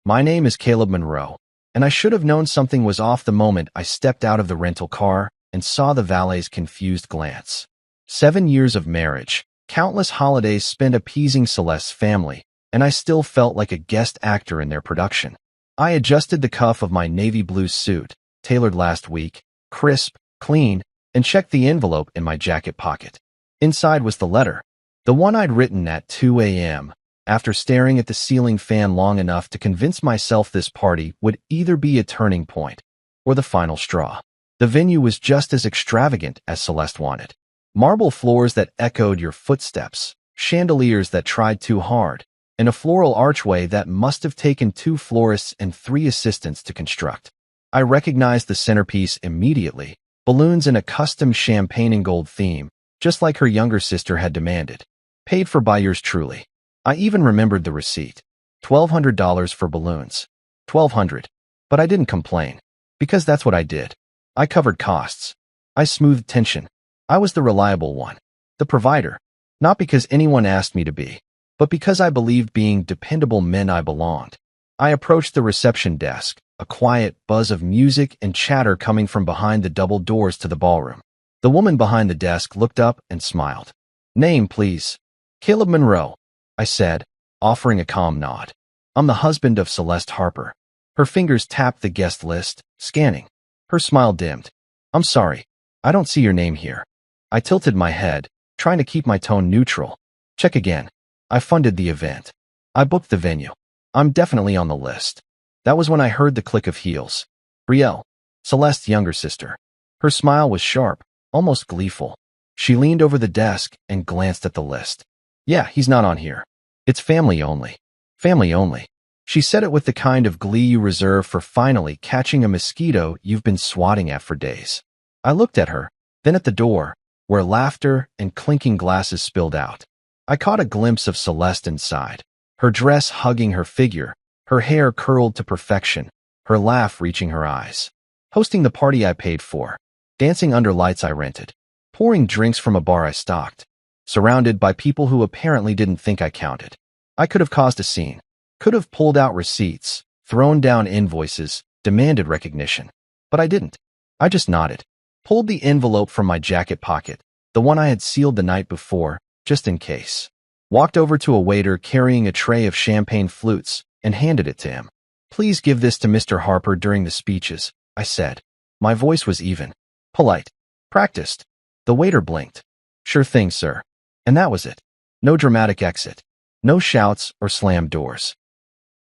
My name is Caleb Monroe, and I should have known something was off the moment I stepped out of the rental car and saw the valet's confused glance. 7 years of marriage, countless holidays spent appeasing Celeste's family, and I still felt like a guest actor in their production. I adjusted the cuff of my navy blue suit, tailored last week, crisp, clean, and checked the envelope in my jacket pocket. Inside was the letter, the one I'd written at 2 a.m., after staring at the ceiling fan long enough to convince myself this party would either be a turning point or the final straw. The venue was just as extravagant as Celeste wanted. Marble floors that echoed your footsteps, chandeliers that tried too hard, and a floral archway that must have taken 2 florists and 3 assistants to construct. I recognized the centerpiece immediately, balloons in a custom champagne and gold theme, just like her younger sister had demanded. Paid for by yours truly. I even remembered the receipt. $1,200 for balloons. $1,200. But I didn't complain. Because that's what I did. I covered costs. I smoothed tension. I was the reliable one. The provider. Not because anyone asked me to be, but because I believed being dependable meant I belonged. I approached the reception desk, a quiet buzz of music and chatter coming from behind the double doors to the ballroom. The woman behind the desk looked up and smiled. Name, please. Caleb Monroe, I said, offering a calm nod. I'm the husband of Celeste Harper. Her fingers tapped the guest list, scanning. Her smile dimmed. I'm sorry, I don't see your name here. I tilted my head, trying to keep my tone neutral. Check again. I funded the event. I booked the venue. I'm definitely on the list. That was when I heard the click of heels. Betrayal, Celeste's younger sister. Her smile was sharp, almost gleeful. She leaned over the desk and glanced at the list. Yeah, he's not on here. It's family only. Family only. She said it with the kind of glee you reserve for finally catching a mosquito you've been swatting at for days. I looked at her, then at the door, where laughter and clinking glasses spilled out. I caught a glimpse of Celeste inside, her dress hugging her figure, her hair curled to perfection, her laugh reaching her eyes. Hosting the party I paid for, dancing under lights I rented, pouring drinks from a bar I stocked, surrounded by people who apparently didn't think I counted. I could have caused a scene, could have pulled out receipts, thrown down invoices, demanded recognition. But I didn't. I just nodded, pulled the envelope from my jacket pocket, the one I had sealed the night before, just in case. Walked over to a waiter carrying a tray of champagne flutes and handed it to him. Please give this to Mr. Harper during the speeches, I said. My voice was even, polite, practiced. The waiter blinked. Sure thing, sir. And that was it. No dramatic exit. No shouts or slammed doors.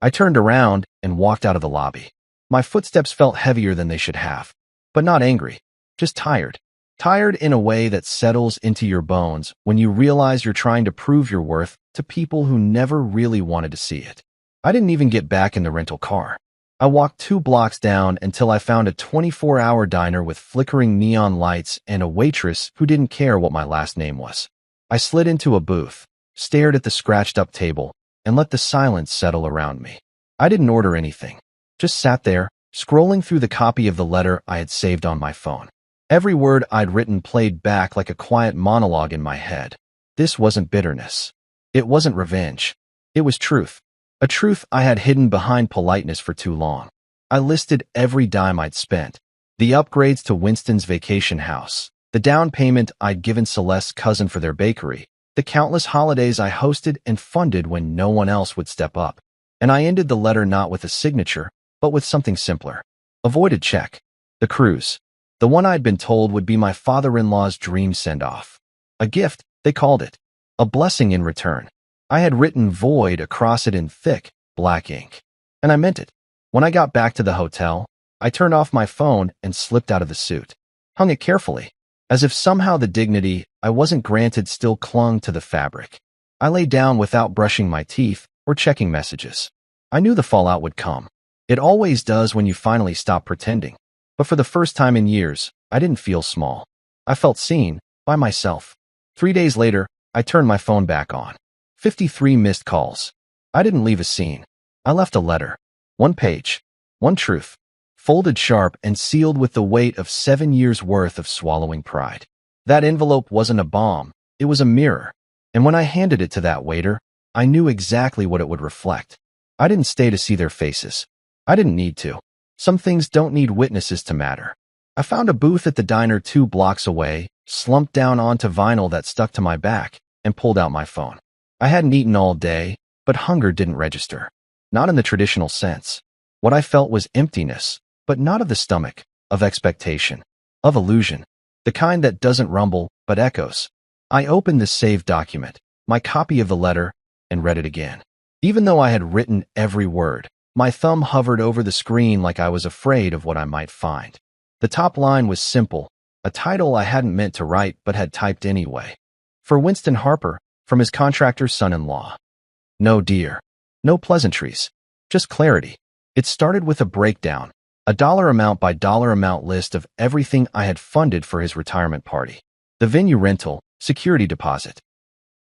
I turned around and walked out of the lobby. My footsteps felt heavier than they should have, but not angry, just tired. Tired in a way that settles into your bones when you realize you're trying to prove your worth to people who never really wanted to see it. I didn't even get back in the rental car. I walked 2 blocks down until I found a 24-hour diner with flickering neon lights and a waitress who didn't care what my last name was. I slid into a booth, stared at the scratched-up table, and let the silence settle around me. I didn't order anything, just sat there, scrolling through the copy of the letter I had saved on my phone. Every word I'd written played back like a quiet monologue in my head. This wasn't bitterness. It wasn't revenge. It was truth. A truth I had hidden behind politeness for too long. I listed every dime I'd spent. The upgrades to Winston's vacation house, the down payment I'd given Celeste's cousin for their bakery, the countless holidays I hosted and funded when no one else would step up. And I ended the letter not with a signature, but with something simpler. Avoided check. The cruise. The one I'd been told would be my father-in-law's dream send-off. A gift, they called it. A blessing in return. I had written void across it in thick, black ink. And I meant it. When I got back to the hotel, I turned off my phone and slipped out of the suit. Hung it carefully, as if somehow the dignity I wasn't granted still clung to the fabric. I lay down without brushing my teeth or checking messages. I knew the fallout would come. It always does when you finally stop pretending. But for the first time in years, I didn't feel small. I felt seen, by myself. 3 days later, I turned my phone back on. 53 missed calls. I didn't leave a scene. I left a letter. 1 page. 1 truth. Folded sharp and sealed with the weight of 7 years' worth of swallowing pride. That envelope wasn't a bomb. It was a mirror. And when I handed it to that waiter, I knew exactly what it would reflect. I didn't stay to see their faces. I didn't need to. Some things don't need witnesses to matter. I found a booth at the diner 2 blocks away, slumped down onto vinyl that stuck to my back, and pulled out my phone. I hadn't eaten all day, but hunger didn't register. Not in the traditional sense. What I felt was emptiness, but not of the stomach, of expectation, of illusion, the kind that doesn't rumble, but echoes. I opened the saved document, my copy of the letter, and read it again. Even though I had written every word, my thumb hovered over the screen like I was afraid of what I might find. The top line was simple, a title I hadn't meant to write but had typed anyway. For Winston Harper, from his contractor's son-in-law. No dear. No pleasantries. Just clarity. It started with a breakdown, a dollar amount by dollar amount list of everything I had funded for his retirement party. The venue rental, security deposit.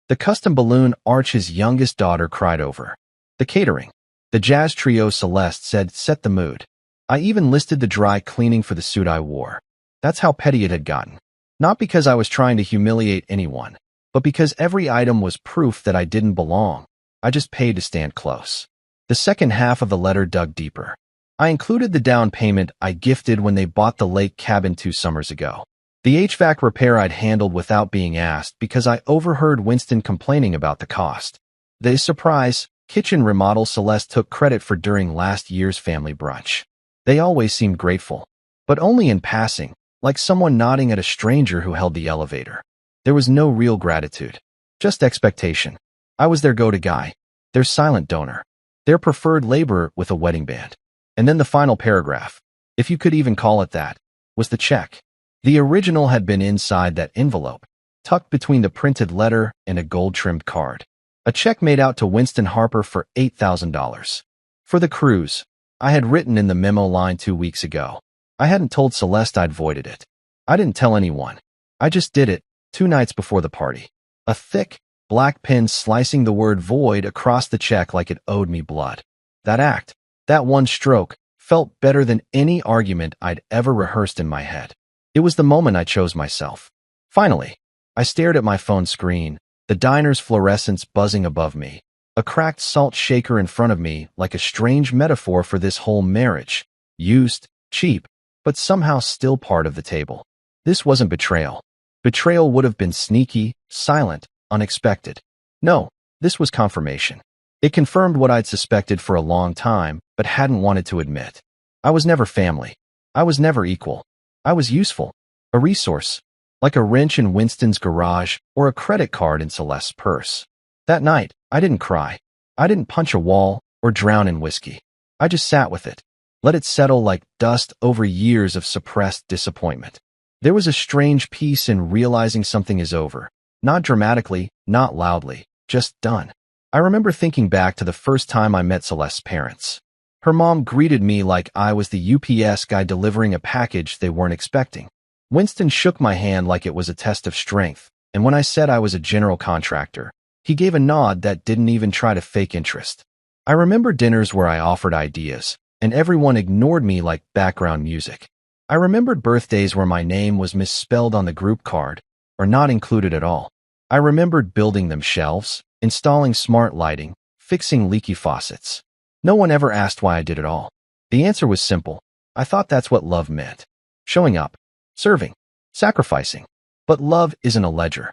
The custom balloon arch his youngest daughter cried over. The catering. The jazz trio Celeste said set the mood. I even listed the dry cleaning for the suit I wore. That's how petty it had gotten. Not because I was trying to humiliate anyone, but because every item was proof that I didn't belong. I just paid to stand close. The second half of the letter dug deeper. I included the down payment I gifted when they bought the lake cabin 2 summers ago. The HVAC repair I'd handled without being asked because I overheard Winston complaining about the cost. The surprise kitchen remodel Celeste took credit for during last year's family brunch. They always seemed grateful, but only in passing, like someone nodding at a stranger who held the elevator. There was no real gratitude, just expectation. I was their go-to guy, their silent donor, their preferred laborer with a wedding band. And then the final paragraph, if you could even call it that, was the check. The original had been inside that envelope, tucked between the printed letter and a gold-trimmed card. A check made out to Winston Harper for $8,000. For the cruise, I had written in the memo line 2 weeks ago. I hadn't told Celeste I'd voided it. I didn't tell anyone. I just did it 2 nights before the party. A thick, black pen slicing the word void across the check like it owed me blood. That act, that one stroke, felt better than any argument I'd ever rehearsed in my head. It was the moment I chose myself. Finally, I stared at my phone screen, the diner's fluorescence buzzing above me, a cracked salt shaker in front of me like a strange metaphor for this whole marriage. Used, cheap, but somehow still part of the table. This wasn't betrayal. Betrayal would have been sneaky, silent, unexpected. No, this was confirmation. It confirmed what I'd suspected for a long time, but hadn't wanted to admit. I was never family. I was never equal. I was useful. A resource. Like a wrench in Winston's garage or a credit card in Celeste's purse. That night, I didn't cry. I didn't punch a wall or drown in whiskey. I just sat with it. Let it settle like dust over years of suppressed disappointment. There was a strange peace in realizing something is over. Not dramatically, not loudly, just done. I remember thinking back to the first time I met Celeste's parents. Her mom greeted me like I was the UPS guy delivering a package they weren't expecting. Winston shook my hand like it was a test of strength, and when I said I was a general contractor, he gave a nod that didn't even try to fake interest. I remember dinners where I offered ideas, and everyone ignored me like background music. I remembered birthdays where my name was misspelled on the group card, or not included at all. I remembered building them shelves, installing smart lighting, fixing leaky faucets. No one ever asked why I did it all. The answer was simple. I thought that's what love meant. Showing up, serving, sacrificing. But love isn't a ledger.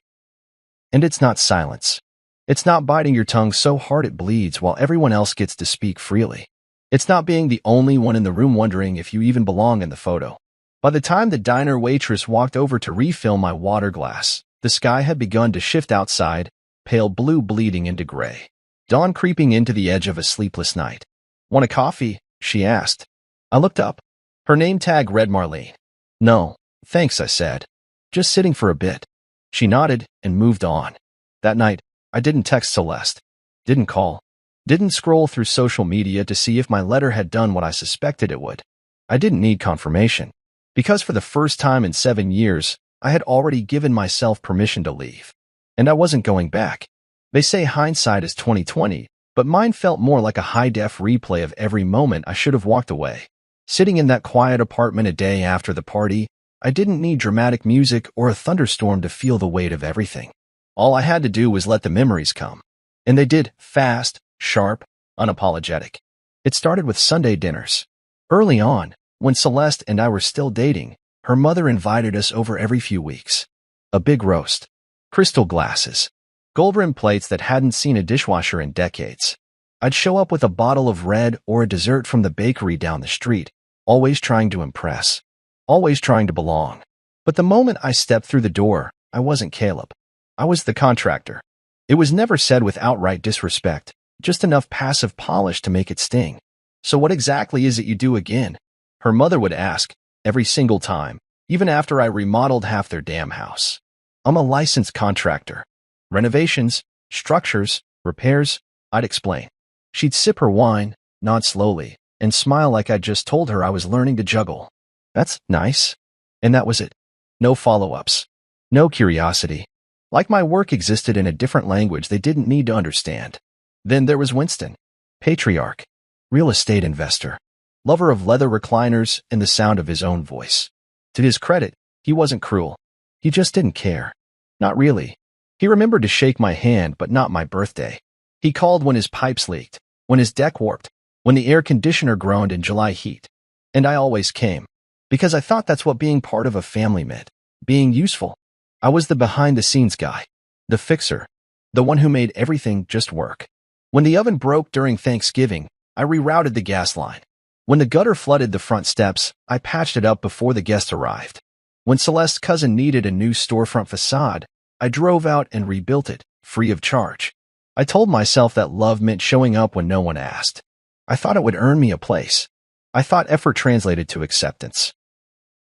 And it's not silence. It's not biting your tongue so hard it bleeds while everyone else gets to speak freely. It's not being the only one in the room wondering if you even belong in the photo. By the time the diner waitress walked over to refill my water glass, the sky had begun to shift outside, pale blue bleeding into gray. Dawn creeping into the edge of a sleepless night. "Want a coffee?" she asked. I looked up. Her name tag read Marlene. "No, thanks," I said. "Just sitting for a bit." She nodded and moved on. That night, I didn't text Celeste. Didn't call. Didn't scroll through social media to see if my letter had done what I suspected it would. I didn't need confirmation. Because for the first time in 7 years, I had already given myself permission to leave. And I wasn't going back. They say hindsight is 20/20, but mine felt more like a high-def replay of every moment I should have walked away. Sitting in that quiet apartment a day after the party, I didn't need dramatic music or a thunderstorm to feel the weight of everything. All I had to do was let the memories come. And they did, fast, sharp, unapologetic. It started with Sunday dinners. Early on, when Celeste and I were still dating, her mother invited us over every few weeks. A big roast, crystal glasses, gold-rimmed plates that hadn't seen a dishwasher in decades. I'd show up with a bottle of red or a dessert from the bakery down the street, always trying to impress, always trying to belong. But the moment I stepped through the door, I wasn't Caleb. I was the contractor. It was never said with outright disrespect, just enough passive polish to make it sting. "So what exactly is it you do again?" her mother would ask, every single time, even after I remodeled half their damn house. "I'm a licensed contractor. Renovations, structures, repairs," I'd explain. She'd sip her wine, nod slowly, and smile like I'd just told her I was learning to juggle. "That's nice." And that was it. No follow-ups. No curiosity. Like my work existed in a different language they didn't need to understand. Then there was Winston. Patriarch. Real estate investor. Lover of leather recliners and the sound of his own voice. To his credit, he wasn't cruel. He just didn't care. Not really. He remembered to shake my hand, but not my birthday. He called when his pipes leaked, when his deck warped, when the air conditioner groaned in July heat. And I always came. Because I thought that's what being part of a family meant. Being useful. I was the behind-the-scenes guy. The fixer. The one who made everything just work. When the oven broke during Thanksgiving, I rerouted the gas line. When the gutter flooded the front steps, I patched it up before the guests arrived. When Celeste's cousin needed a new storefront facade, I drove out and rebuilt it, free of charge. I told myself that love meant showing up when no one asked. I thought it would earn me a place. I thought effort translated to acceptance.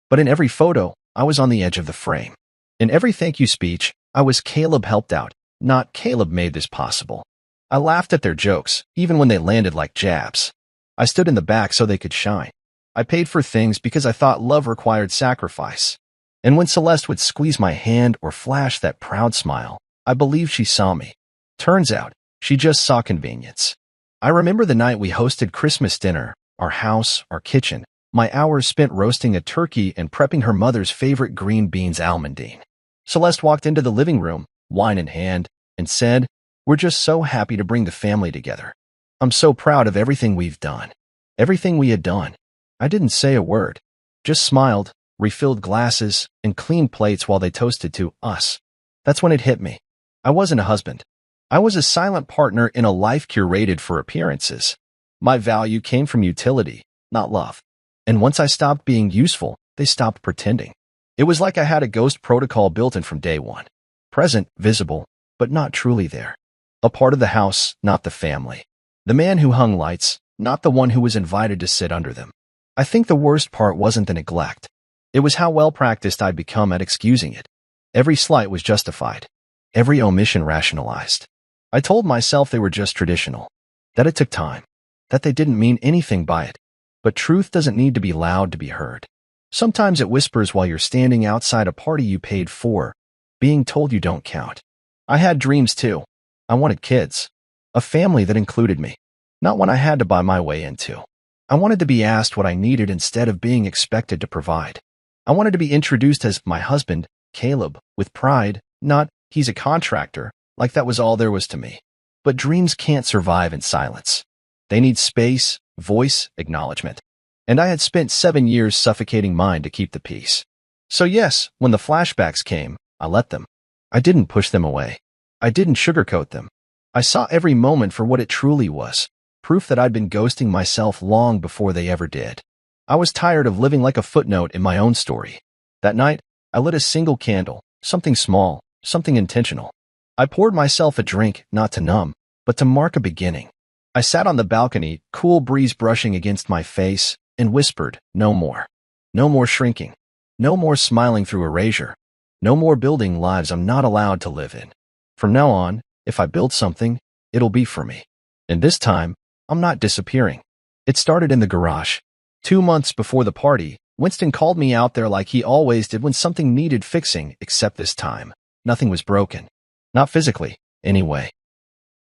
But in every photo, I was on the edge of the frame. In every thank you speech, I was Caleb helped out, not Caleb made this possible. I laughed at their jokes, even when they landed like jabs. I stood in the back so they could shine. I paid for things because I thought love required sacrifice. And when Celeste would squeeze my hand or flash that proud smile, I believed she saw me. Turns out, she just saw convenience. I remember the night we hosted Christmas dinner, our house, our kitchen, my hours spent roasting a turkey and prepping her mother's favorite green beans almondine. Celeste walked into the living room, wine in hand, and said, "We're just so happy to bring the family together. I'm so proud of everything we've done." Everything we had done. I didn't say a word. Just smiled, refilled glasses, and cleaned plates while they toasted to us. That's when it hit me. I wasn't a husband. I was a silent partner in a life curated for appearances. My value came from utility, not love. And once I stopped being useful, they stopped pretending. It was like I had a ghost protocol built in from day one. Present, visible, but not truly there. A part of the house, not the family. The man who hung lights, not the one who was invited to sit under them. I think the worst part wasn't the neglect. It was how well practiced I'd become at excusing it. Every slight was justified. Every omission rationalized. I told myself they were just traditional. That it took time. That they didn't mean anything by it. But truth doesn't need to be loud to be heard. Sometimes it whispers while you're standing outside a party you paid for, being told you don't count. I had dreams too. I wanted kids. A family that included me. Not one I had to buy my way into. I wanted to be asked what I needed instead of being expected to provide. I wanted to be introduced as my husband, Caleb, with pride, not he's a contractor, like that was all there was to me. But dreams can't survive in silence. They need space, voice, acknowledgement. And I had spent 7 years suffocating mine to keep the peace. So yes, when the flashbacks came, I let them. I didn't push them away. I didn't sugarcoat them. I saw every moment for what it truly was, proof that I'd been ghosting myself long before they ever did. I was tired of living like a footnote in my own story. That night, I lit a single candle, something small, something intentional. I poured myself a drink, not to numb, but to mark a beginning. I sat on the balcony, cool breeze brushing against my face, and whispered, no more. No more shrinking. No more smiling through erasure. No more building lives I'm not allowed to live in. From now on, if I build something, it'll be for me. And this time, I'm not disappearing. It started in the garage. 2 months before the party, Winston called me out there like he always did when something needed fixing, except this time, nothing was broken. Not physically, anyway.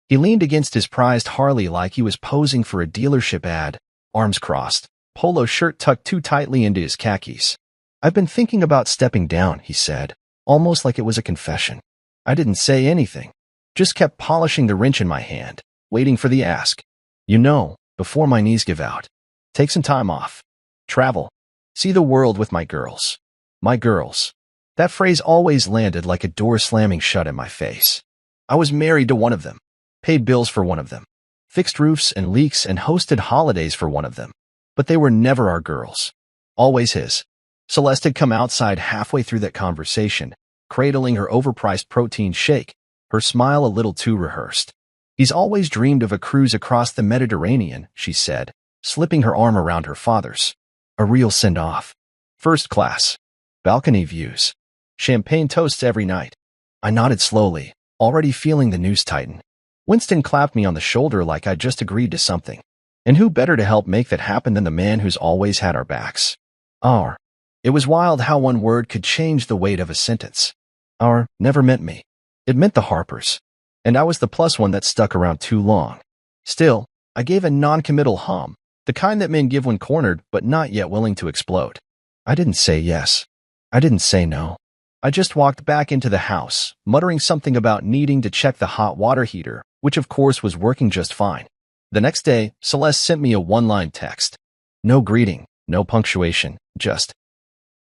He leaned against his prized Harley like he was posing for a dealership ad, arms crossed, polo shirt tucked too tightly into his khakis. "I've been thinking about stepping down," he said, almost like it was a confession. I didn't say anything, just kept polishing the wrench in my hand, waiting for the ask. Before my knees give out. Take some time off. Travel. See the world with my girls. My girls. That phrase always landed like a door slamming shut in my face. I was married to one of them. Paid bills for one of them. Fixed roofs and leaks and hosted holidays for one of them. But they were never our girls. Always his. Celeste had come outside halfway through that conversation, cradling her overpriced protein shake, her smile a little too rehearsed. He's always dreamed of a cruise across the Mediterranean, she said, slipping her arm around her father's. A real send-off. First class. Balcony views. Champagne toasts every night. I nodded slowly, already feeling the news tighten. Winston clapped me on the shoulder like I'd just agreed to something. And who better to help make that happen than the man who's always had our backs? Our. It was wild how one word could change the weight of a sentence. Our never meant me. It meant the Harpers. And I was the plus one that stuck around too long. Still, I gave a non-committal hum, the kind that men give when cornered but not yet willing to explode. I didn't say yes. I didn't say no. I just walked back into the house, muttering something about needing to check the hot water heater, which of course was working just fine. The next day, Celeste sent me a one-line text. No greeting, no punctuation, just,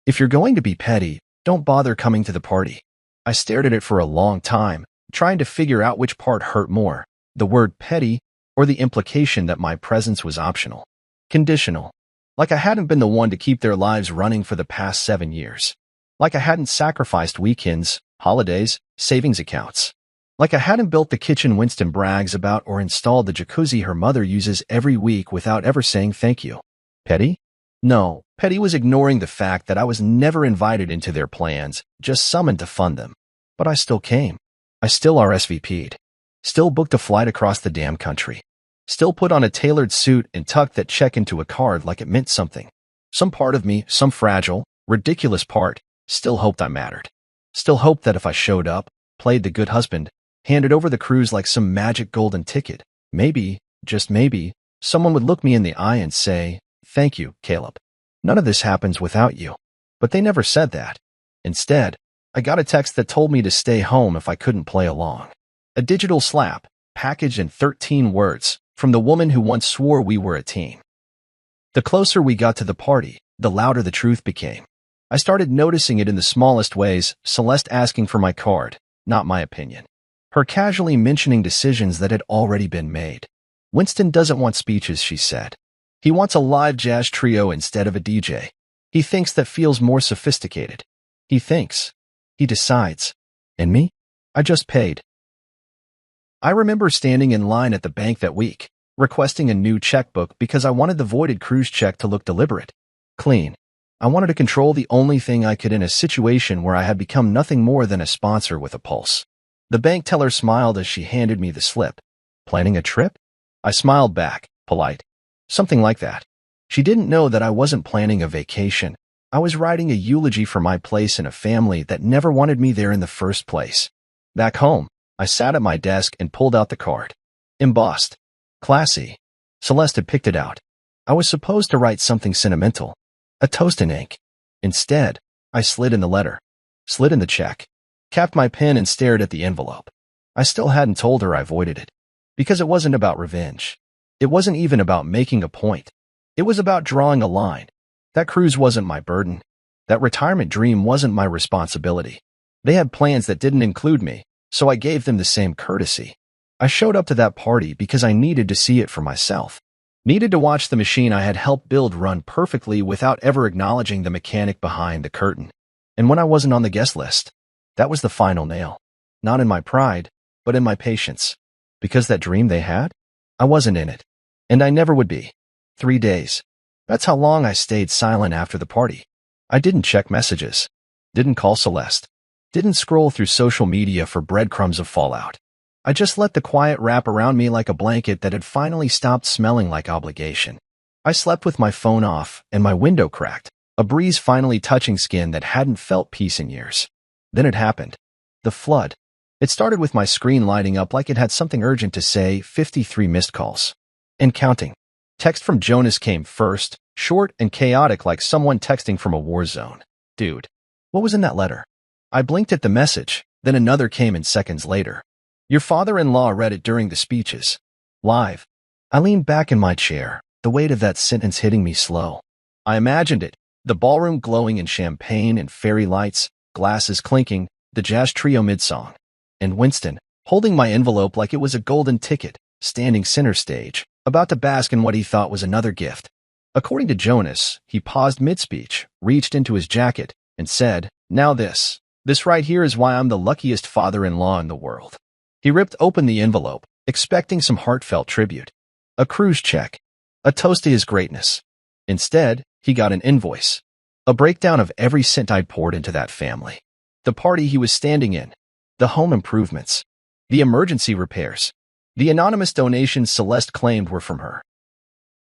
"If you're going to be petty, don't bother coming to the party." I stared at it for a long time, trying to figure out which part hurt more, the word petty or the implication that my presence was optional. Conditional. Like I hadn't been the one to keep their lives running for the past 7 years. Like I hadn't sacrificed weekends, holidays, savings accounts. Like I hadn't built the kitchen Winston brags about or installed the jacuzzi her mother uses every week without ever saying thank you. Petty? No, petty was ignoring the fact that I was never invited into their plans, just summoned to fund them. But I still came. I still RSVP'd. Still booked a flight across the damn country. Still put on a tailored suit and tucked that check into a card like it meant something. Some part of me, some fragile, ridiculous part, still hoped I mattered. Still hoped that if I showed up, played the good husband, handed over the cruise like some magic golden ticket, maybe, just maybe, someone would look me in the eye and say, "Thank you, Caleb. None of this happens without you." But they never said that. Instead, I got a text that told me to stay home if I couldn't play along. A digital slap, packaged in 13 words, from the woman who once swore we were a team. The closer we got to the party, the louder the truth became. I started noticing it in the smallest ways, Celeste asking for my card, not my opinion. Her casually mentioning decisions that had already been made. Winston doesn't want speeches, she said. He wants a live jazz trio instead of a DJ. He thinks that feels more sophisticated. He thinks. He decides. And me? I just paid. I remember standing in line at the bank that week, requesting a new checkbook because I wanted the voided cruise check to look deliberate, clean. I wanted to control the only thing I could in a situation where I had become nothing more than a sponsor with a pulse. The bank teller smiled as she handed me the slip. Planning a trip? I smiled back, polite. Something like that. She didn't know that I wasn't planning a vacation. I was writing a eulogy for my place in a family that never wanted me there in the first place. Back home, I sat at my desk and pulled out the card. Embossed. Classy. Celeste had picked it out. I was supposed to write something sentimental. A toast in ink. Instead, I slid in the letter. Slid in the check. Capped my pen and stared at the envelope. I still hadn't told her I avoided it. Because it wasn't about revenge. It wasn't even about making a point. It was about drawing a line. That cruise wasn't my burden. That retirement dream wasn't my responsibility. They had plans that didn't include me, so I gave them the same courtesy. I showed up to that party because I needed to see it for myself. Needed to watch the machine I had helped build run perfectly without ever acknowledging the mechanic behind the curtain. And when I wasn't on the guest list, that was the final nail. Not in my pride, but in my patience. Because that dream they had? I wasn't in it. And I never would be. 3 days. That's how long I stayed silent after the party. I didn't check messages. Didn't call Celeste. Didn't scroll through social media for breadcrumbs of fallout. I just let the quiet wrap around me like a blanket that had finally stopped smelling like obligation. I slept with my phone off and my window cracked, a breeze finally touching skin that hadn't felt peace in years. Then it happened. The flood. It started with my screen lighting up like it had something urgent to say, 53 missed calls. And counting. Text from Jonas came first, short and chaotic like someone texting from a war zone. Dude, what was in that letter? I blinked at the message, then another came in seconds later. Your father-in-law read it during the speeches. Live. I leaned back in my chair, the weight of that sentence hitting me slow. I imagined it, the ballroom glowing in champagne and fairy lights, glasses clinking, the jazz trio mid-song. And Winston, holding my envelope like it was a golden ticket, standing center stage, about to bask in what he thought was another gift. According to Jonas, he paused mid-speech, reached into his jacket, and said, "Now this. This right here is why I'm the luckiest father-in-law in the world." He ripped open the envelope, expecting some heartfelt tribute. A cruise check. A toast to his greatness. Instead, he got an invoice. A breakdown of every cent I'd poured into that family. The party he was standing in. The home improvements. The emergency repairs. The anonymous donations Celeste claimed were from her.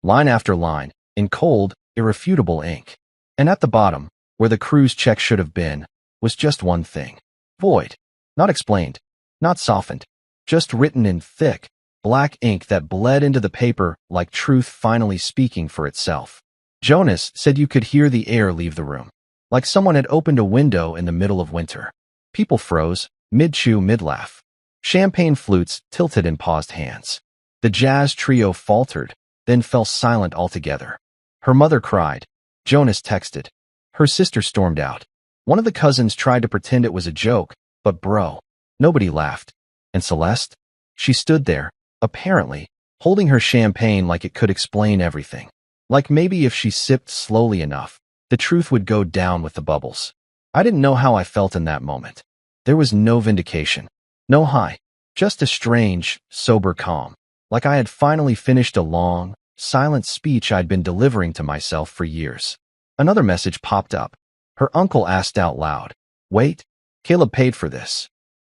Line after line, in cold, irrefutable ink. And at the bottom, where the cruise check should have been, was just one thing. Void. Not explained. Not softened. Just written in thick, black ink that bled into the paper like truth finally speaking for itself. Jonas said you could hear the air leave the room, like someone had opened a window in the middle of winter. People froze, mid-chew, mid-laugh. Champagne flutes tilted in paused hands. The jazz trio faltered, then fell silent altogether. Her mother cried. Jonas texted. Her sister stormed out. One of the cousins tried to pretend it was a joke, but bro, nobody laughed. And Celeste? She stood there, apparently, holding her champagne like it could explain everything. Like maybe if she sipped slowly enough, the truth would go down with the bubbles. I didn't know how I felt in that moment. There was no vindication. No high. Just a strange, sober calm. Like I had finally finished a long, silent speech I'd been delivering to myself for years. Another message popped up. Her uncle asked out loud. Wait, Caleb paid for this.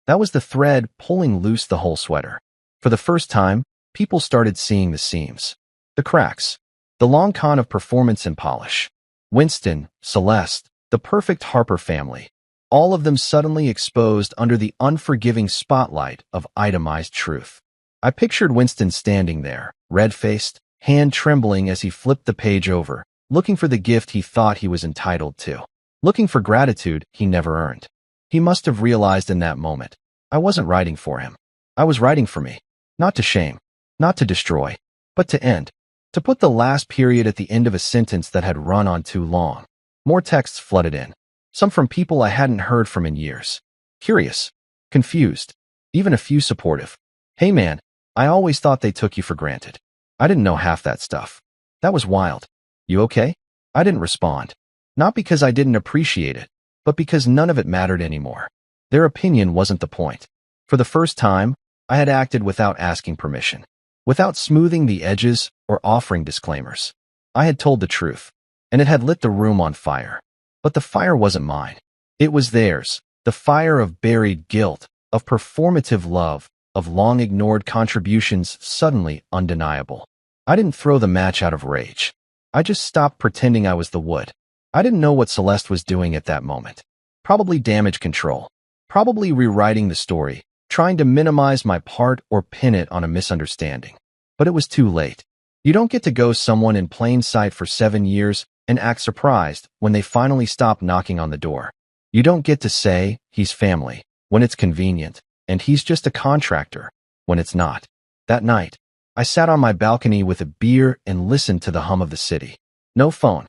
That was the thread pulling loose the whole sweater. For the first time, people started seeing the seams. The cracks. The long con of performance and polish. Winston, Celeste, the perfect Harper family. All of them suddenly exposed under the unforgiving spotlight of itemized truth. I pictured Winston standing there, red-faced, hand trembling as he flipped the page over, looking for the gift he thought he was entitled to. Looking for gratitude he never earned. He must have realized in that moment, I wasn't writing for him. I was writing for me. Not to shame, not to destroy, but to end. To put the last period at the end of a sentence that had run on too long. More texts flooded in. Some from people I hadn't heard from in years. Curious. Confused. Even a few supportive. Hey man, I always thought they took you for granted. I didn't know half that stuff. That was wild. You okay? I didn't respond. Not because I didn't appreciate it, but because none of it mattered anymore. Their opinion wasn't the point. For the first time, I had acted without asking permission. Without smoothing the edges or offering disclaimers. I had told the truth, and it had lit the room on fire. But the fire wasn't mine. It was theirs, the fire of buried guilt, of performative love, of long-ignored contributions suddenly undeniable. I didn't throw the match out of rage. I just stopped pretending I was the wood. I didn't know what Celeste was doing at that moment. Probably damage control. Probably rewriting the story, trying to minimize my part or pin it on a misunderstanding. But it was too late. You don't get to ghost someone in plain sight for 7 years and act surprised when they finally stop knocking on the door. You don't get to say, he's family, when it's convenient, and he's just a contractor, when it's not. That night, I sat on my balcony with a beer and listened to the hum of the city. No phone.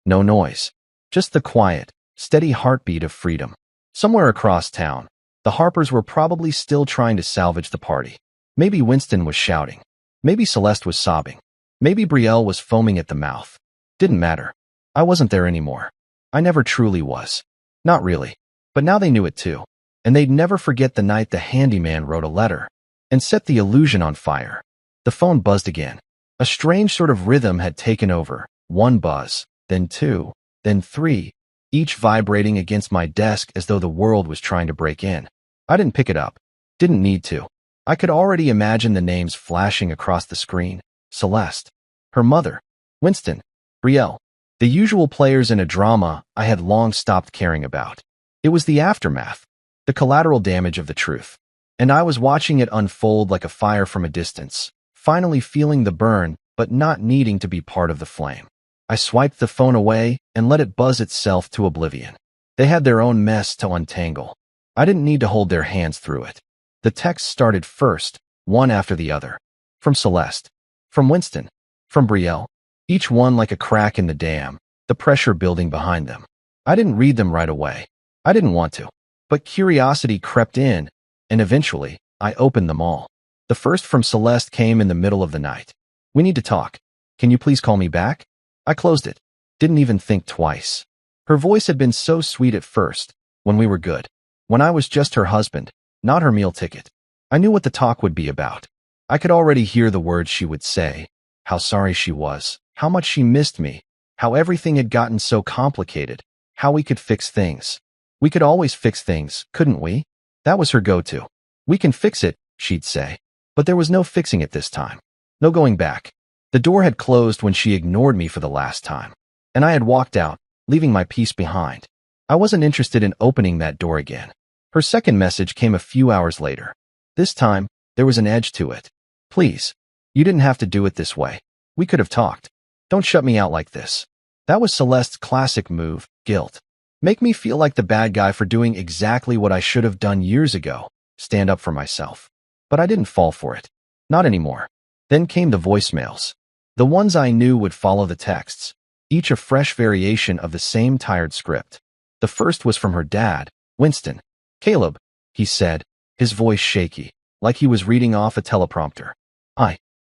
No noise. Just the quiet, steady heartbeat of freedom. Somewhere across town, the Harpers were probably still trying to salvage the party. Maybe Winston was shouting. Maybe Celeste was sobbing. Maybe Betrayal was foaming at the mouth. Didn't matter. I wasn't there anymore. I never truly was. Not really. But now they knew it too. And they'd never forget the night the handyman wrote a letter and set the illusion on fire. The phone buzzed again. A strange sort of rhythm had taken over. One buzz, then two, then three, each vibrating against my desk as though the world was trying to break in. I didn't pick it up. Didn't need to. I could already imagine the names flashing across the screen. Celeste. Her mother. Winston. Betrayal. The usual players in a drama I had long stopped caring about. It was the aftermath. The collateral damage of the truth. And I was watching it unfold like a fire from a distance, finally feeling the burn, but not needing to be part of the flame. I swiped the phone away and let it buzz itself to oblivion. They had their own mess to untangle. I didn't need to hold their hands through it. The texts started first, one after the other. From Celeste. From Winston. From Brielle. Each one like a crack in the dam, the pressure building behind them. I didn't read them right away. I didn't want to. But curiosity crept in, and eventually, I opened them all. The first from Celeste came in the middle of the night. "We need to talk. Can you please call me back?" I closed it. Didn't even think twice. Her voice had been so sweet at first, when we were good. When I was just her husband, not her meal ticket. I knew what the talk would be about. I could already hear the words she would say, how sorry she was, how much she missed me, how everything had gotten so complicated, how we could fix things. We could always fix things, couldn't we? That was her go-to. "We can fix it," she'd say. But there was no fixing it this time. No going back. The door had closed when she ignored me for the last time. And I had walked out, leaving my peace behind. I wasn't interested in opening that door again. Her second message came a few hours later. This time, there was an edge to it. "Please. You didn't have to do it this way. We could have talked. Don't shut me out like this." That was Celeste's classic move, guilt. Make me feel like the bad guy for doing exactly what I should have done years ago, stand up for myself. But I didn't fall for it. Not anymore. Then came the voicemails. The ones I knew would follow the texts, each a fresh variation of the same tired script. The first was from her dad, Winston. "Caleb," he said, his voice shaky, like he was reading off a teleprompter.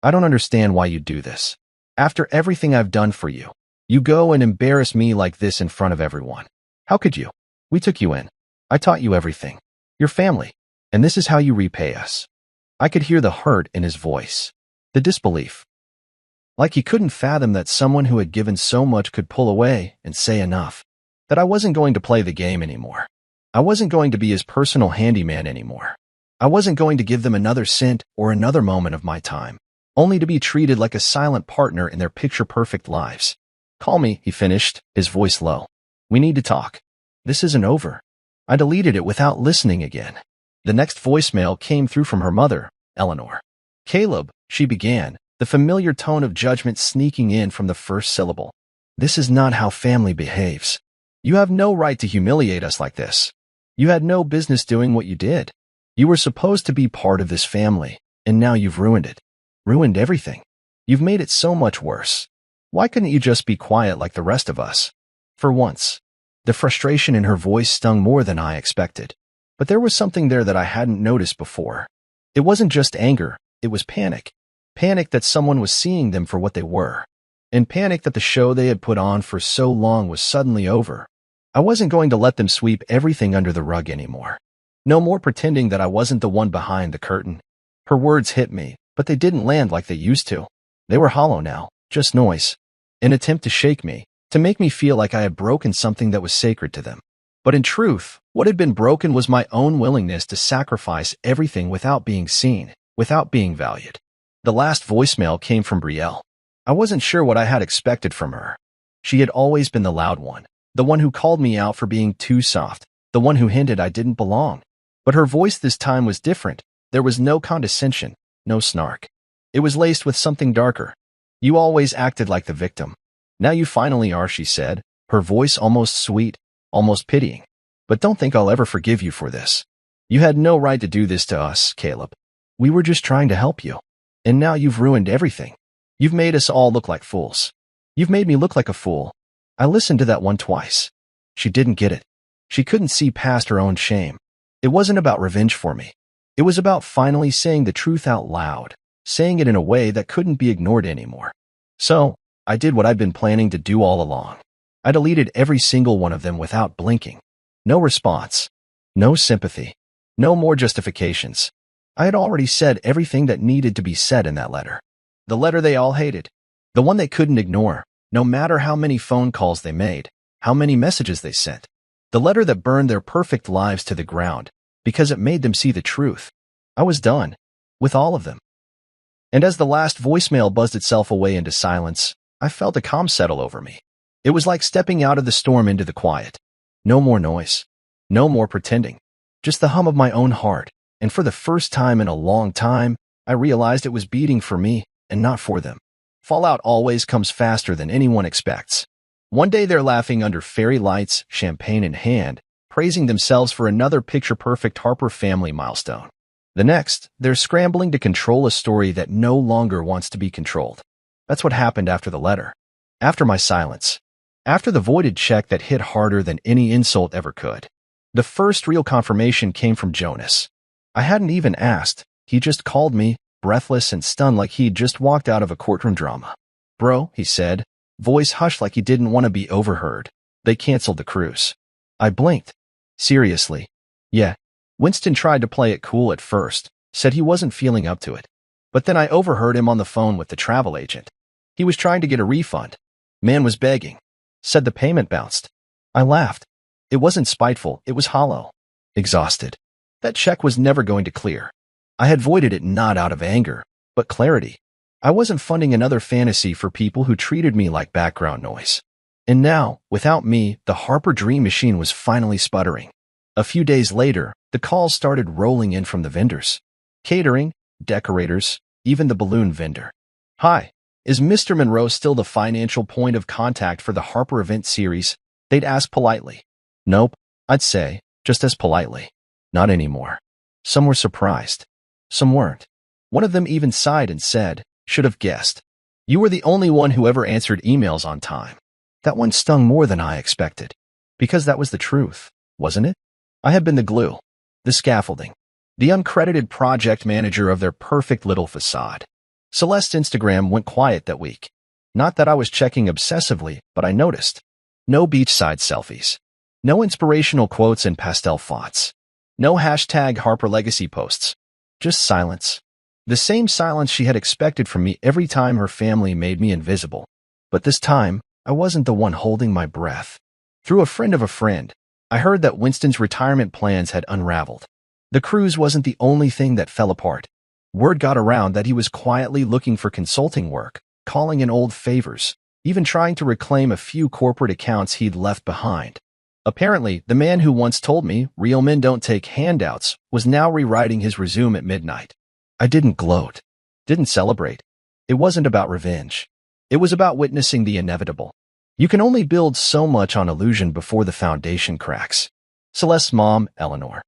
I don't understand why you do this. After everything I've done for you, you go and embarrass me like this in front of everyone. How could you? We took you in. I taught you everything. Your family. And this is how you repay us." I could hear the hurt in his voice. The disbelief. Like he couldn't fathom that someone who had given so much could pull away and say enough. That I wasn't going to play the game anymore. I wasn't going to be his personal handyman anymore. I wasn't going to give them another cent or another moment of my time, only to be treated like a silent partner in their picture-perfect lives. "Call me," he finished, his voice low. "We need to talk. This isn't over." I deleted it without listening again. The next voicemail came through from her mother, Eleanor. "Caleb," she began, the familiar tone of judgment sneaking in from the first syllable. "This is not how family behaves. You have no right to humiliate us like this. You had no business doing what you did. You were supposed to be part of this family, and now you've ruined it. Ruined everything. You've made it so much worse. Why couldn't you just be quiet like the rest of us?" For once, the frustration in her voice stung more than I expected. But there was something there that I hadn't noticed before. It wasn't just anger, it was panic. Panic that someone was seeing them for what they were. And panic that the show they had put on for so long was suddenly over. I wasn't going to let them sweep everything under the rug anymore. No more pretending that I wasn't the one behind the curtain. Her words hit me, but they didn't land like they used to. They were hollow now, just noise. An attempt to shake me, to make me feel like I had broken something that was sacred to them. But in truth, what had been broken was my own willingness to sacrifice everything without being seen, without being valued. The last voicemail came from Brielle. I wasn't sure what I had expected from her. She had always been the loud one, the one who called me out for being too soft, the one who hinted I didn't belong. But her voice this time was different. There was no condescension, no snark. It was laced with something darker. "You always acted like the victim. Now you finally are," she said, her voice almost sweet, almost pitying. "But don't think I'll ever forgive you for this. You had no right to do this to us, Caleb. We were just trying to help you. And now you've ruined everything. You've made us all look like fools. You've made me look like a fool." I listened to that one twice. She didn't get it. She couldn't see past her own shame. It wasn't about revenge for me. It was about finally saying the truth out loud, saying it in a way that couldn't be ignored anymore. So, I did what I'd been planning to do all along. I deleted every single one of them without blinking. No response. No sympathy. No more justifications. I had already said everything that needed to be said in that letter. The letter they all hated. The one they couldn't ignore, no matter how many phone calls they made, how many messages they sent. The letter that burned their perfect lives to the ground, because it made them see the truth. I was done. With all of them. And as the last voicemail buzzed itself away into silence, I felt a calm settle over me. It was like stepping out of the storm into the quiet. No more noise. No more pretending. Just the hum of my own heart. And for the first time in a long time, I realized it was beating for me and not for them. Fallout always comes faster than anyone expects. One day they're laughing under fairy lights, champagne in hand, praising themselves for another picture-perfect Harper family milestone. The next, they're scrambling to control a story that no longer wants to be controlled. That's what happened after the letter. After my silence. After the voided check that hit harder than any insult ever could. The first real confirmation came from Jonas. I hadn't even asked. He just called me, breathless and stunned like he'd just walked out of a courtroom drama. "Bro," he said, voice hushed like he didn't want to be overheard. "They canceled the cruise." I blinked. "Seriously?" "Yeah." Winston tried to play it cool at first, said he wasn't feeling up to it. But then I overheard him on the phone with the travel agent. He was trying to get a refund. Man was begging. Said the payment bounced. I laughed. It wasn't spiteful, it was hollow. Exhausted. That check was never going to clear. I had voided it not out of anger, but clarity. I wasn't funding another fantasy for people who treated me like background noise. And now, without me, the Harper Dream Machine was finally sputtering. A few days later, the calls started rolling in from the vendors. Catering, decorators, even the balloon vendor. "Hi, is Mr. Monroe still the financial point of contact for the Harper event series?" They'd ask politely. "Nope," I'd say, just as politely. "Not anymore." Some were surprised. Some weren't. One of them even sighed and said, "Should have guessed. You were the only one who ever answered emails on time." That one stung more than I expected. Because that was the truth, wasn't it? I had been the glue, the scaffolding, the uncredited project manager of their perfect little facade. Celeste's Instagram went quiet that week. Not that I was checking obsessively, but I noticed. No beachside selfies. No inspirational quotes in pastel fonts. No hashtag Harper Legacy posts. Just silence. The same silence she had expected from me every time her family made me invisible. But this time, I wasn't the one holding my breath. Through a friend of a friend, I heard that Winston's retirement plans had unraveled. The cruise wasn't the only thing that fell apart. Word got around that he was quietly looking for consulting work, calling in old favors, even trying to reclaim a few corporate accounts he'd left behind. Apparently, the man who once told me real men don't take handouts was now rewriting his resume at midnight. I didn't gloat, didn't celebrate. It wasn't about revenge. It was about witnessing the inevitable. You can only build so much on illusion before the foundation cracks. Celeste's mom, Eleanor,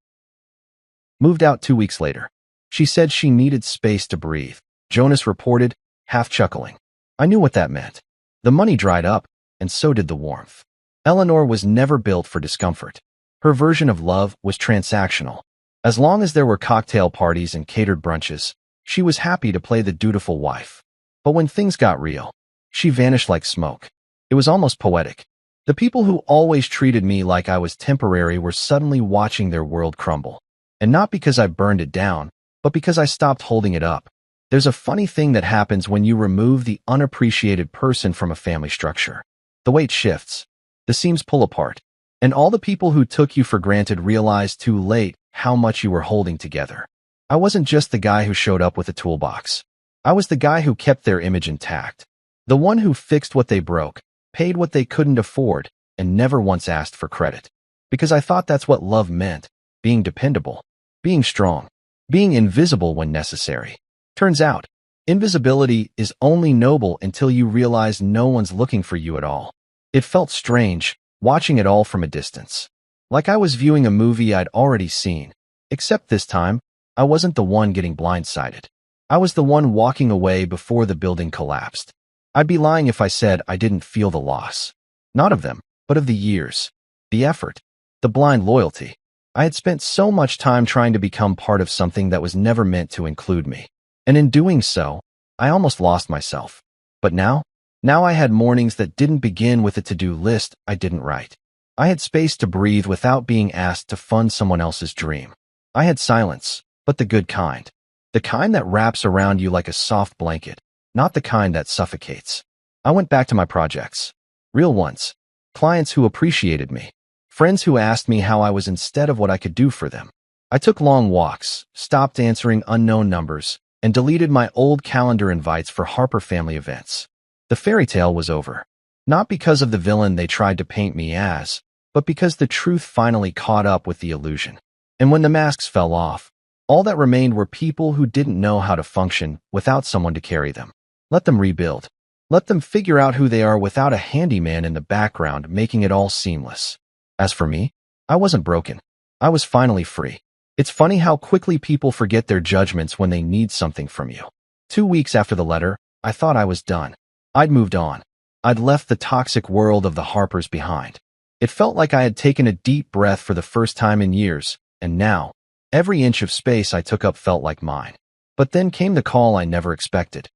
moved out 2 weeks later. She said she needed space to breathe. Jonas reported, half chuckling. I knew what that meant. The money dried up, and so did the warmth. Eleanor was never built for discomfort. Her version of love was transactional. As long as there were cocktail parties and catered brunches, she was happy to play the dutiful wife. But when things got real, she vanished like smoke. It was almost poetic. The people who always treated me like I was temporary were suddenly watching their world crumble. And not because I burned it down, but because I stopped holding it up. There's a funny thing that happens when you remove the unappreciated person from a family structure. The weight shifts. The seams pull apart. And all the people who took you for granted realize too late how much you were holding together. I wasn't just the guy who showed up with a toolbox. I was the guy who kept their image intact. The one who fixed what they broke, paid what they couldn't afford, and never once asked for credit. Because I thought that's what love meant. Being dependable. Being strong. Being invisible when necessary. Turns out, invisibility is only noble until you realize no one's looking for you at all. It felt strange, watching it all from a distance. Like I was viewing a movie I'd already seen. Except this time, I wasn't the one getting blindsided. I was the one walking away before the building collapsed. I'd be lying if I said I didn't feel the loss. Not of them, but of the years. The effort. The blind loyalty. I had spent so much time trying to become part of something that was never meant to include me. And in doing so, I almost lost myself. But now I had mornings that didn't begin with a to-do list I didn't write. I had space to breathe without being asked to fund someone else's dream. I had silence, but the good kind. The kind that wraps around you like a soft blanket, not the kind that suffocates. I went back to my projects. Real ones. Clients who appreciated me. Friends who asked me how I was instead of what I could do for them. I took long walks, stopped answering unknown numbers, and deleted my old calendar invites for Harper family events. The fairy tale was over. Not because of the villain they tried to paint me as, but because the truth finally caught up with the illusion. And when the masks fell off, all that remained were people who didn't know how to function without someone to carry them. Let them rebuild. Let them figure out who they are without a handyman in the background making it all seamless. As for me, I wasn't broken. I was finally free. It's funny how quickly people forget their judgments when they need something from you. 2 weeks after the letter, I thought I was done. I'd moved on. I'd left the toxic world of the Harpers behind. It felt like I had taken a deep breath for the first time in years, and now, every inch of space I took up felt like mine. But then came the call I never expected.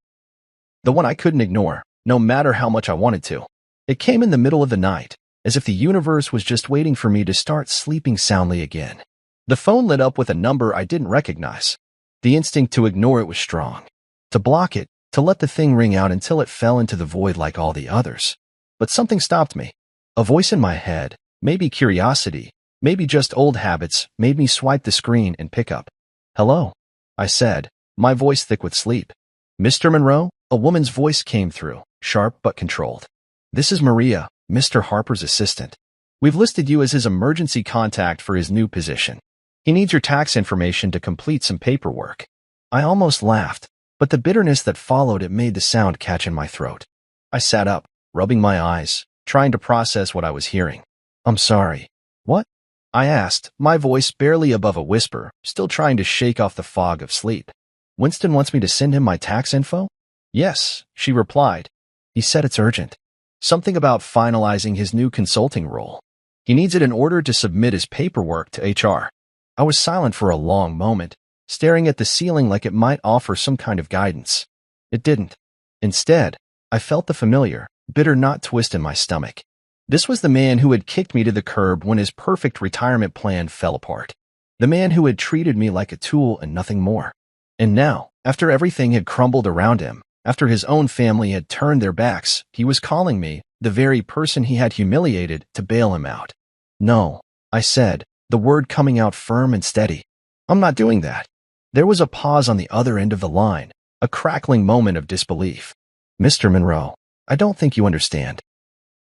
The one I couldn't ignore, no matter how much I wanted to. It came in the middle of the night, as if the universe was just waiting for me to start sleeping soundly again. The phone lit up with a number I didn't recognize. The instinct to ignore it was strong. To block it, to let the thing ring out until it fell into the void like all the others. But something stopped me. A voice in my head, maybe curiosity, maybe just old habits, made me swipe the screen and pick up. "Hello," I said, my voice thick with sleep. "Mr. Monroe?" A woman's voice came through, sharp but controlled. "This is Maria, Mr. Harper's assistant. We've listed you as his emergency contact for his new position. He needs your tax information to complete some paperwork." I almost laughed, but the bitterness that followed it made the sound catch in my throat. I sat up, rubbing my eyes, trying to process what I was hearing. "I'm sorry." "What?" I asked, my voice barely above a whisper, still trying to shake off the fog of sleep. "Winston wants me to send him my tax info?" "Yes," she replied. "He said it's urgent. Something about finalizing his new consulting role. He needs it in order to submit his paperwork to HR." I was silent for a long moment, staring at the ceiling like it might offer some kind of guidance. It didn't. Instead, I felt the familiar, bitter knot twist in my stomach. This was the man who had kicked me to the curb when his perfect retirement plan fell apart. The man who had treated me like a tool and nothing more. And now, after everything had crumbled around him, after his own family had turned their backs, he was calling me, the very person he had humiliated, to bail him out. "No," I said, the word coming out firm and steady. "I'm not doing that." There was a pause on the other end of the line, a crackling moment of disbelief. "Mr. Monroe, I don't think you understand."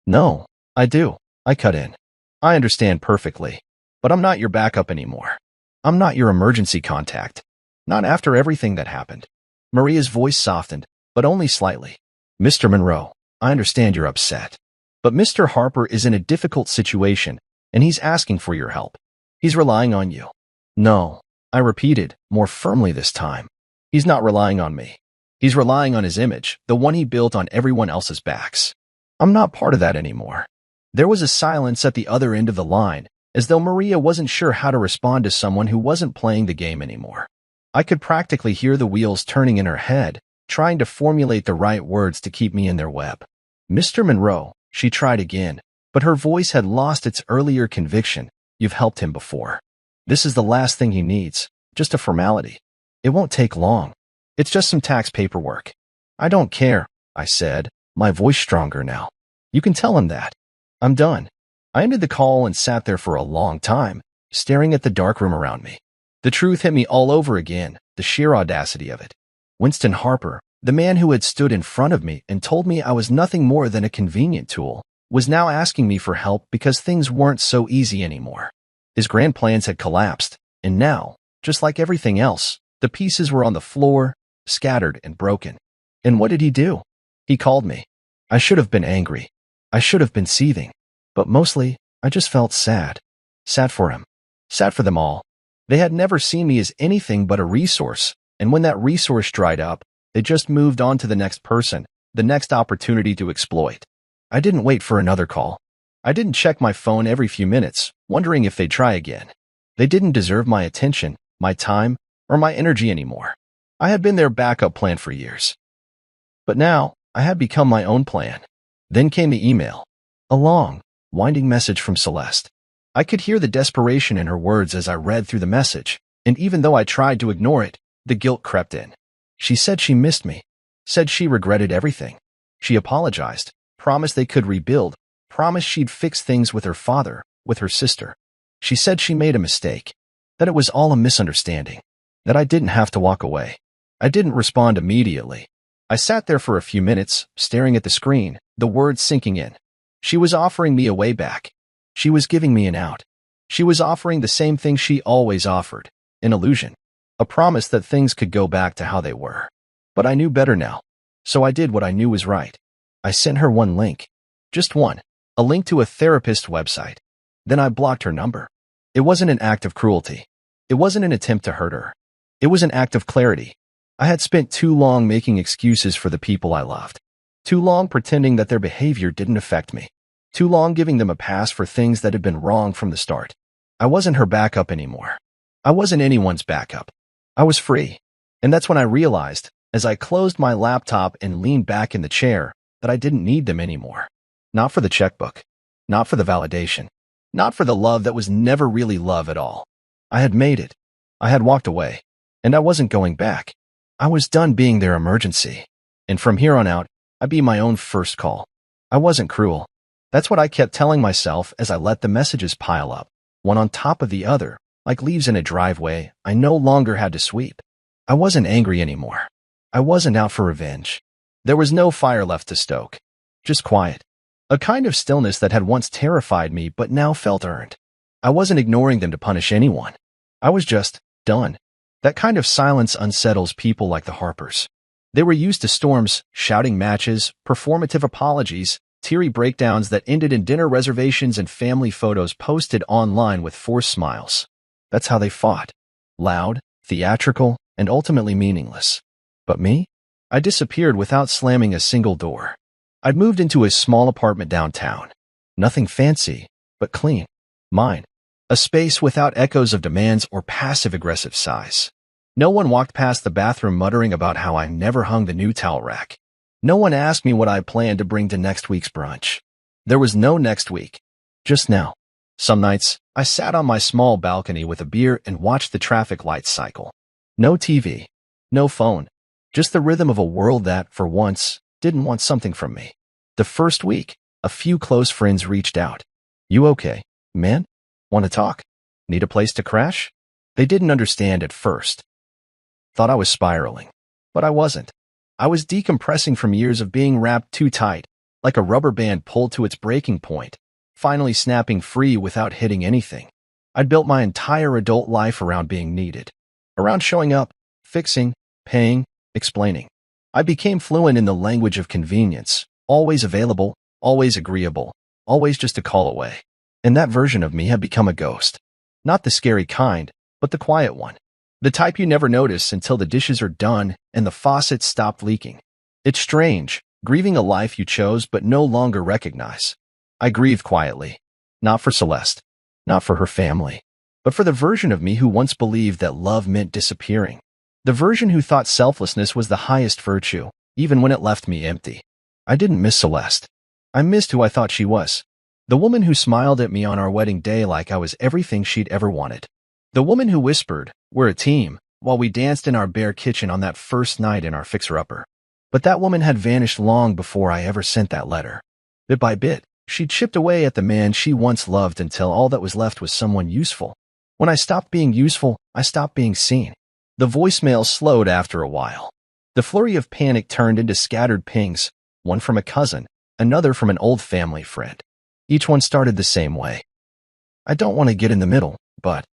"No, I do," I cut in. "I understand perfectly, but I'm not your backup anymore. I'm not your emergency contact. Not after everything that happened." Maria's voice softened, but only slightly. "Mr. Monroe, I understand you're upset. But Mr. Harper is in a difficult situation, and he's asking for your help. He's relying on you." "No," I repeated, more firmly this time. "He's not relying on me. He's relying on his image, the one he built on everyone else's backs. I'm not part of that anymore." There was a silence at the other end of the line, as though Maria wasn't sure how to respond to someone who wasn't playing the game anymore. I could practically hear the wheels turning in her head, trying to formulate the right words to keep me in their web. "Mr. Monroe," she tried again, but her voice had lost its earlier conviction. "You've helped him before. This is the last thing he needs, just a formality. It won't take long. It's just some tax paperwork." "I don't care," I said, my voice stronger now. "You can tell him that. I'm done." I ended the call and sat there for a long time, staring at the dark room around me. The truth hit me all over again, the sheer audacity of it. Winston Harper, the man who had stood in front of me and told me I was nothing more than a convenient tool, was now asking me for help because things weren't so easy anymore. His grand plans had collapsed, and now, just like everything else, the pieces were on the floor, scattered and broken. And what did he do? He called me. I should have been angry. I should have been seething. But mostly, I just felt sad. Sad for him. Sad for them all. They had never seen me as anything but a resource, and when that resource dried up, they just moved on to the next person, the next opportunity to exploit. I didn't wait for another call. I didn't check my phone every few minutes, wondering if they'd try again. They didn't deserve my attention, my time, or my energy anymore. I had been their backup plan for years. But now, I had become my own plan. Then came the email. A long, winding message from Celeste. I could hear the desperation in her words as I read through the message, and even though I tried to ignore it, the guilt crept in. She said she missed me, said she regretted everything. She apologized, promised they could rebuild, promised she'd fix things with her father, with her sister. She said she made a mistake, that it was all a misunderstanding, that I didn't have to walk away. I didn't respond immediately. I sat there for a few minutes, staring at the screen, the words sinking in. She was offering me a way back. She was giving me an out. She was offering the same thing she always offered, an illusion, a promise that things could go back to how they were. But I knew better now, so I did what I knew was right. I sent her one link. Just one. A link to a therapist website. Then I blocked her number. It wasn't an act of cruelty. It wasn't an attempt to hurt her. It was an act of clarity. I had spent too long making excuses for the people I loved. Too long pretending that their behavior didn't affect me. Too long giving them a pass for things that had been wrong from the start. I wasn't her backup anymore. I wasn't anyone's backup. I was free. And that's when I realized, as I closed my laptop and leaned back in the chair, that I didn't need them anymore. Not for the checkbook. Not for the validation. Not for the love that was never really love at all. I had made it. I had walked away. And I wasn't going back. I was done being their emergency. And from here on out, I'd be my own first call. I wasn't cruel. That's what I kept telling myself as I let the messages pile up, one on top of the other, like leaves in a driveway I no longer had to sweep. I wasn't angry anymore. I wasn't out for revenge. There was no fire left to stoke. Just quiet. A kind of stillness that had once terrified me but now felt earned. I wasn't ignoring them to punish anyone. I was just done. That kind of silence unsettles people like the Harpers. They were used to storms, shouting matches, performative apologies, teary breakdowns that ended in dinner reservations and family photos posted online with forced smiles. That's how they fought. Loud, theatrical, and ultimately meaningless. But me? I disappeared without slamming a single door. I'd moved into a small apartment downtown. Nothing fancy, but clean. Mine. A space without echoes of demands or passive-aggressive sighs. No one walked past the bathroom muttering about how I never hung the new towel rack. No one asked me what I planned to bring to next week's brunch. There was no next week. Just now. Some nights, I sat on my small balcony with a beer and watched the traffic lights cycle. No TV. No phone. Just the rhythm of a world that, for once, didn't want something from me. The first week, a few close friends reached out. You okay, man? Want to talk? Need a place to crash? They didn't understand at first. Thought I was spiraling. But I wasn't. I was decompressing from years of being wrapped too tight, like a rubber band pulled to its breaking point, finally snapping free without hitting anything. I'd built my entire adult life around being needed. Around showing up, fixing, paying, explaining. I became fluent in the language of convenience, always available, always agreeable, always just a call away. And that version of me had become a ghost. Not the scary kind, but the quiet one. The type you never notice until the dishes are done and the faucet stopped leaking. It's strange, grieving a life you chose but no longer recognize. I grieved quietly. Not for Celeste. Not for her family. But for the version of me who once believed that love meant disappearing. The version who thought selflessness was the highest virtue, even when it left me empty. I didn't miss Celeste. I missed who I thought she was. The woman who smiled at me on our wedding day like I was everything she'd ever wanted. The woman who whispered, "We're a team," while we danced in our bare kitchen on that first night in our fixer-upper. But that woman had vanished long before I ever sent that letter. Bit by bit, she'd chipped away at the man she once loved until all that was left was someone useful. When I stopped being useful, I stopped being seen. The voicemail slowed after a while. The flurry of panic turned into scattered pings, one from a cousin, another from an old family friend. Each one started the same way. I don't want to get in the middle, but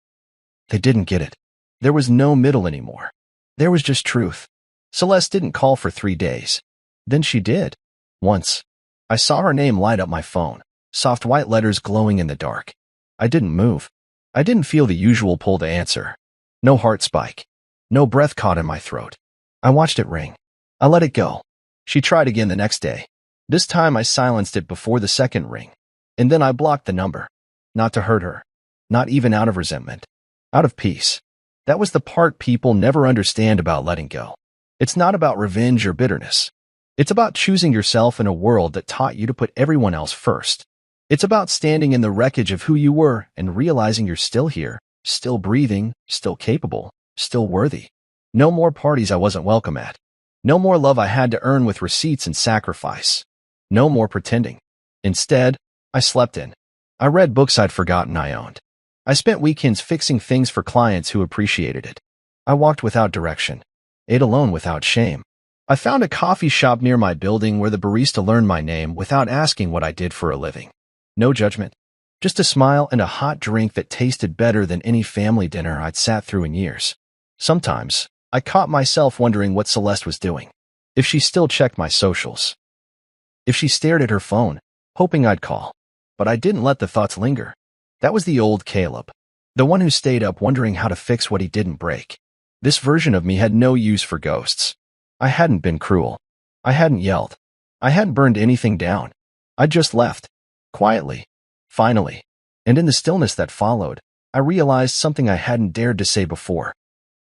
they didn't get it. There was no middle anymore. There was just truth. Celeste didn't call for 3 days. Then she did. Once. I saw her name light up my phone, soft white letters glowing in the dark. I didn't move. I didn't feel the usual pull to answer. No heart spike. No breath caught in my throat. I watched it ring. I let it go. She tried again the next day. This time I silenced it before the second ring. And then I blocked the number. Not to hurt her. Not even out of resentment. Out of peace. That was the part people never understand about letting go. It's not about revenge or bitterness. It's about choosing yourself in a world that taught you to put everyone else first. It's about standing in the wreckage of who you were and realizing you're still here, still breathing, still capable, still worthy. No more parties I wasn't welcome at. No more love I had to earn with receipts and sacrifice. No more pretending. Instead, I slept in. I read books I'd forgotten I owned. I spent weekends fixing things for clients who appreciated it. I walked without direction, ate alone without shame. I found a coffee shop near my building where the barista learned my name without asking what I did for a living. No judgment, just a smile and a hot drink that tasted better than any family dinner I'd sat through in years. Sometimes, I caught myself wondering what Celeste was doing. If she still checked my socials. If she stared at her phone, hoping I'd call. But I didn't let the thoughts linger. That was the old Caleb. The one who stayed up wondering how to fix what he didn't break. This version of me had no use for ghosts. I hadn't been cruel. I hadn't yelled. I hadn't burned anything down. I just left. Quietly. Finally. And in the stillness that followed, I realized something I hadn't dared to say before.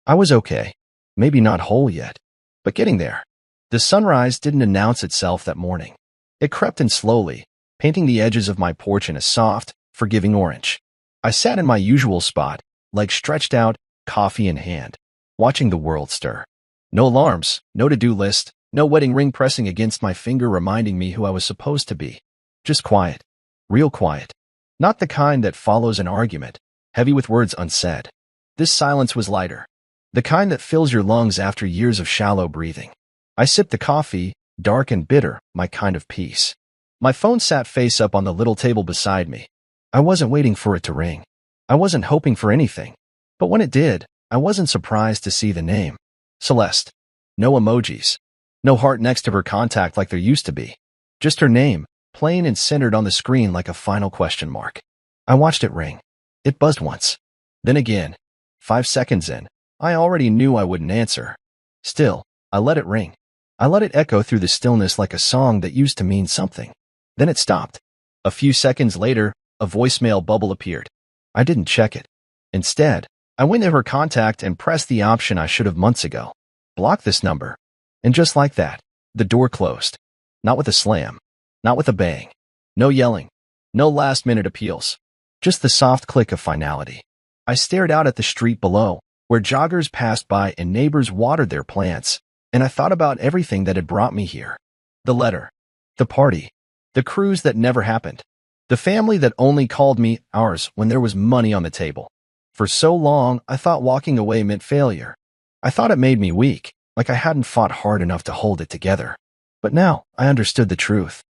I was okay. Maybe not whole yet, but getting there. The sunrise didn't announce itself that morning. It crept in slowly, painting the edges of my porch in a soft, forgiving orange. I sat in my usual spot, legs stretched out, coffee in hand, watching the world stir. No alarms, no to-do list, no wedding ring pressing against my finger reminding me who I was supposed to be. Just quiet. Real quiet. Not the kind that follows an argument, heavy with words unsaid. This silence was lighter. The kind that fills your lungs after years of shallow breathing. I sipped the coffee, dark and bitter, my kind of peace. My phone sat face up on the little table beside me. I wasn't waiting for it to ring. I wasn't hoping for anything. But when it did, I wasn't surprised to see the name. Celeste. No emojis. No heart next to her contact like there used to be. Just her name, plain and centered on the screen like a final question mark. I watched it ring. It buzzed once. Then again. 5 seconds in, I already knew I wouldn't answer. Still, I let it ring. I let it echo through the stillness like a song that used to mean something. Then it stopped. A few seconds later, a voicemail bubble appeared. I didn't check it. Instead, I went to her contact and pressed the option I should have months ago. Block this number. And just like that, the door closed. Not with a slam. Not with a bang. No yelling. No last-minute appeals. Just the soft click of finality. I stared out at the street below, where joggers passed by and neighbors watered their plants, and I thought about everything that had brought me here. The letter. The party. The cruise that never happened. The family that only called me ours when there was money on the table. For so long, I thought walking away meant failure. I thought it made me weak, like I hadn't fought hard enough to hold it together. But now, I understood the truth.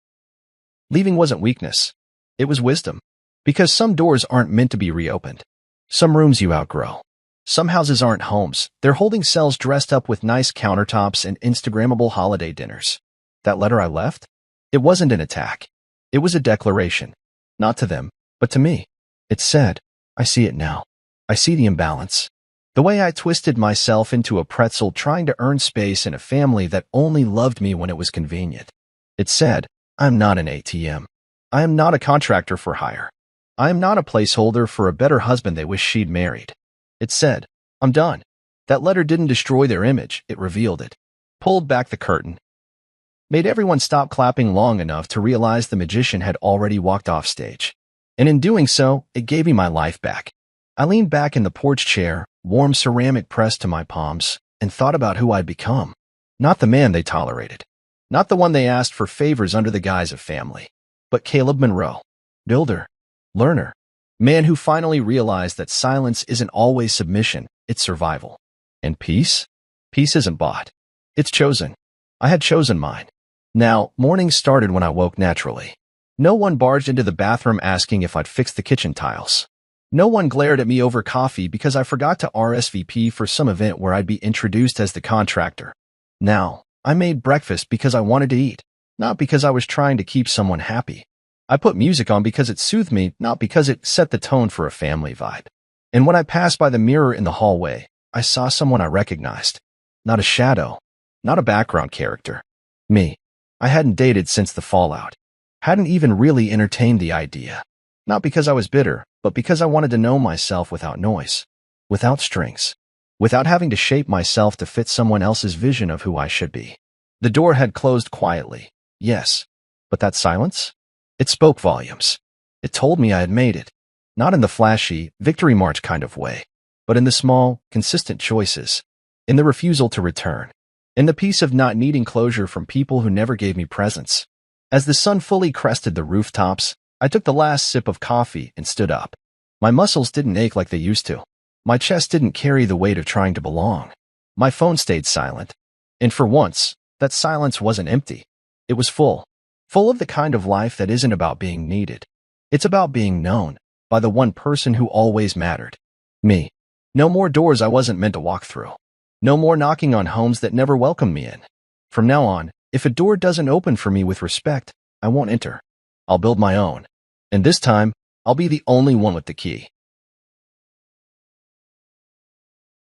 Leaving wasn't weakness. It was wisdom. Because some doors aren't meant to be reopened. Some rooms you outgrow. Some houses aren't homes. They're holding cells dressed up with nice countertops and Instagrammable holiday dinners. That letter I left? It wasn't an attack. It was a declaration. Not to them, but to me. It said, I see it now. I see the imbalance. The way I twisted myself into a pretzel trying to earn space in a family that only loved me when it was convenient. It said, I'm not an ATM. I am not a contractor for hire. I am not a placeholder for a better husband they wish she'd married. It said, I'm done. That letter didn't destroy their image, it revealed it. Pulled back the curtain. Made everyone stop clapping long enough to realize the magician had already walked off stage. And in doing so, it gave me my life back. I leaned back in the porch chair, warm ceramic pressed to my palms, and thought about who I'd become. Not the man they tolerated. Not the one they asked for favors under the guise of family. But Caleb Monroe. Builder. Learner. Man who finally realized that silence isn't always submission, it's survival. And peace? Peace isn't bought. It's chosen. I had chosen mine. Now, morning started when I woke naturally. No one barged into the bathroom asking if I'd fixed the kitchen tiles. No one glared at me over coffee because I forgot to RSVP for some event where I'd be introduced as the contractor. Now, I made breakfast because I wanted to eat, not because I was trying to keep someone happy. I put music on because it soothed me, not because it set the tone for a family vibe. And when I passed by the mirror in the hallway, I saw someone I recognized. Not a shadow. Not a background character. Me. I hadn't dated since the fallout. Hadn't even really entertained the idea. Not because I was bitter, but because I wanted to know myself without noise. Without strings. Without having to shape myself to fit someone else's vision of who I should be. The door had closed quietly. Yes. But that silence? It spoke volumes. It told me I had made it. Not in the flashy, victory march kind of way, but in the small, consistent choices. In the refusal to return. In the peace of not needing closure from people who never gave me presents. As the sun fully crested the rooftops, I took the last sip of coffee and stood up. My muscles didn't ache like they used to. My chest didn't carry the weight of trying to belong. My phone stayed silent. And for once, that silence wasn't empty. It was full. Full of the kind of life that isn't about being needed. It's about being known by the one person who always mattered. Me. No more doors I wasn't meant to walk through. No more knocking on homes that never welcomed me in. From now on, if a door doesn't open for me with respect, I won't enter. I'll build my own. And this time, I'll be the only one with the key.